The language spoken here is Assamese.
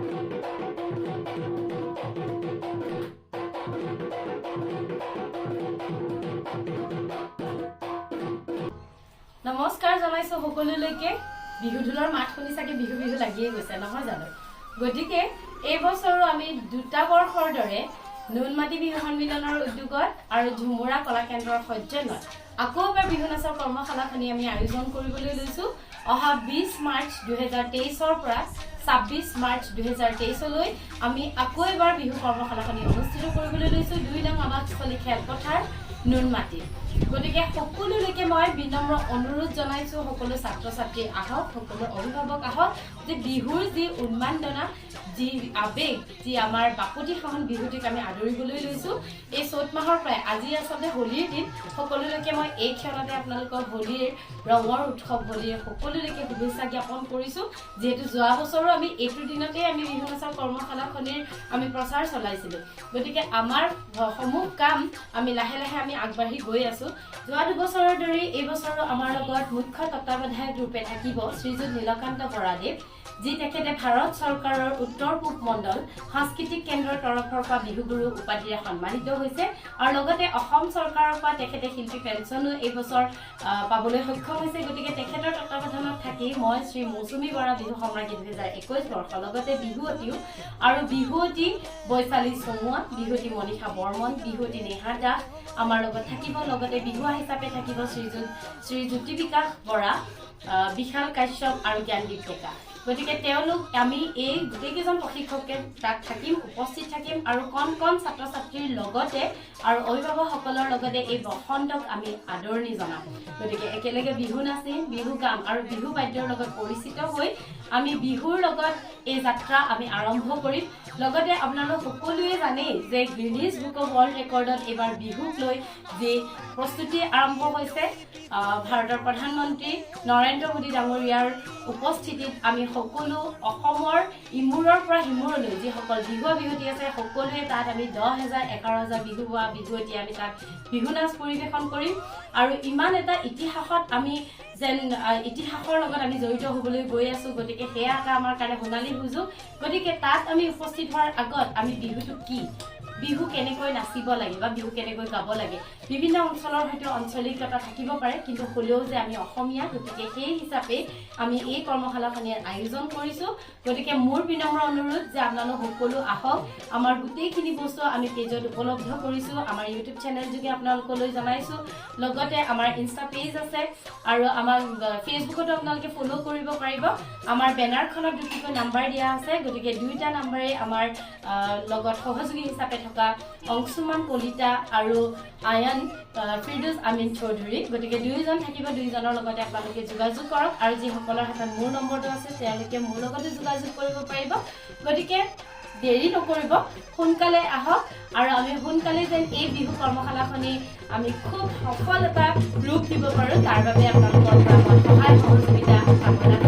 নমস্কাৰ জনাইছো সকলোলৈকে বিহু ঢোলৰ মাত শুনি চাগে বিহু বিহু লাগিয়ে গৈছে নহয় জানো গতিকে এই বছৰো আমি দুটা বৰ্ষৰ দৰে নুনমাটি বিহু সন্মিলনৰ উদ্যোগত আৰু ঝুমুৰা কলা কেন্দ্ৰৰ সজ্জনত আকৌ এবাৰ বিহু নাচৰ কৰ্মশালাখনি আমি আয়োজন কৰিবলৈ লৈছো অহা 20 মাৰ্চ 2023 পৰা 26 মাৰ্চ 2023 লৈ আমি আকৌ এবাৰ বিহু কৰ্মশালাখনি অনুষ্ঠিত কৰিবলৈ লৈছো 2 নং আৱাসস্থলী খেলপথাৰ নুনমাটি গতিকে সকলোলৈকে মই বিনম্ৰ অনুৰোধ জনাইছো সকলো ছাত্ৰ ছাত্ৰী আহক সকলো অভিভাৱক আহক যে বিহুৰ যি উন্মাদনা যি আবেগ যি আমাৰ বাপতি সাহন বিহুটিক আমি আদৰিবলৈ লৈছো এই চৈত মাহৰ প্ৰায় আজি আছতে হোলীৰ দিন সকলোলৈকে মই এই ক্ষণতে আপোনালোকৰ হোলীৰ ৰঙৰ উৎসৱ হোলীৰ সকলোলৈকে শুভেচ্ছা জ্ঞাপন কৰিছো যেহেতু যোৱা বছৰো আমি এইটো দিনতে আমি বিহু নাচৰ কৰ্মশালাখনিৰ আমি প্ৰচাৰ চলাইছিলো গতিকে আমাৰ সমূহ কাম আমি লাহে লাহে আমি আগবাঢ়ি গৈ আছো যোৱা দুবছৰৰ দৰে এই বছৰো আমাৰ লগত মুখ্য তত্ত্বাৱধায়ক ৰূপে থাকিব শ্ৰীযুত নীলকান্ত বৰাদেৱ যি তেখেতে ভাৰত চৰকাৰৰ উত্তৰ পূব মণ্ডল সাংস্কৃতিক কেন্দ্ৰৰ তৰফৰ পৰা বিহুগুৰু উপাধিৰে সন্মানিত হৈছে আৰু লগতে অসম চৰকাৰৰ পৰা তেখেতে শিল্পী পেঞ্চনো এই বছৰ পাবলৈ সক্ষম হৈছে গতিকে তেখেতৰ তত্ত্বাৱধানত থাকি মই শ্ৰী মৌচুমী বৰা বিহু সম্ৰাজ্ঞী 2021 বৰ্ষ লগতে বিহুৱতীও আৰু বিহুৱতী বৈশালী চমুৱা বিহুৱতী মনীষা বৰ্মন বিহুৱতী নেহা দাস আমাৰ লগত থাকিব লগতে বিহুৱা হিচাপে থাকিব শ্ৰী জ্যোতি বিকাশ বৰা বিশাল কাশ্যপ আৰু জ্ঞানদীপ ডেকা গতিকে তেওঁলোক আমি এই গোটেইকেইজন প্ৰশিক্ষকে তাত থাকিম উপস্থিত থাকিম আৰু কণ কণ ছাত্ৰ ছাত্ৰীৰ লগতে আৰু অভিভাৱকসকলৰ লগতে এই বসন্তক আমি আদৰণি জনাম গতিকে একেলগে বিহু নাচিম বিহু গাম আৰু বিহু বাদ্যৰ লগত পৰিচিত হৈ আমি বিহুৰ লগত এই যাত্ৰা আমি আৰম্ভ কৰিম লগতে আপোনালোক সকলোৱে জানে যে গিনিজ বুক অফ ৱৰ্ল্ড ৰেকৰ্ডত এবাৰ বিহুক লৈ যে প্ৰস্তুতি আৰম্ভ হৈছে ভাৰতৰ প্ৰধানমন্ত্ৰী নৰেন্দ্ৰ মোদী ডাঙৰীয়াৰ উপস্থিতিত আমি সকলো অসমৰ ইমূৰৰ পৰা সিমূৰলৈ যিসকল বিহুৱা বিহুৱতী আছে সকলোৱে তাত আমি 10,000 11,000 বিহুৱা বিহুৱতী আমি তাত বিহু নাচ পৰিৱেশন কৰিম আৰু ইমান এটা ইতিহাসত আমি যেন ইতিহাসৰ লগত আমি জড়িত হ'বলৈ গৈ আছো গতিকে সেয়া এটা আমাৰ কাৰণে সোণালী সুযোগ গতিকে তাত আমি উপস্থিত হোৱাৰ আগত আমি বিহুটো কি বিহু কেনেকৈ নাচিব লাগে বা বিহু কেনেকৈ গাব লাগে বিভিন্ন অঞ্চলৰ হয়তো আঞ্চলিকতা থাকিব পাৰে কিন্তু হ'লেও যে আমি অসমীয়া গতিকে সেই হিচাপে আমি এই কৰ্মশালাখনিৰ আয়োজন কৰিছো গতিকে মোৰ বিনম্ৰ অনুৰোধ যে আপোনালোক সকলো আহক আমাৰ গোটেইখিনি বস্তু আমি পেজত উপলব্ধ কৰিছো আমাৰ ইউটিউব চেনেল যোগে আপোনালোকলৈ জনাইছো লগতে আমাৰ ইনষ্টা পেজ আছে আৰু আমাৰ ফেচবুকতো আপোনালোকে ফলো কৰিব পাৰিব আমাৰ বেনাৰখনত দুটিকৈ নাম্বাৰ দিয়া আছে গতিকে দুইটা নাম্বাৰে আমাৰ লগত সহযোগী হিচাপে Angshuman Kalita আৰু Ayan Firdoss Amin Choudhury গতিকে দুইজন থাকিব দুইজনৰ লগতে আপোনালোকে যোগাযোগ কৰক আৰু যি সকলৰ হাতত মোৰ নম্বৰটো আছে তেওঁলোকে মোৰ লগতে যোগাযোগ কৰিব পাৰিব গতিকে দেৰি নকৰিব সোনকালে আহক আৰু আমি সোনকালে যেন এই বিহু কৰ্মশালাখনি আমি খুব সফল এটা ৰূপ দিব পাৰো তাৰ বাবে আপোনালোকৰ পৰা মই সহায় সহযোগিতা কামনা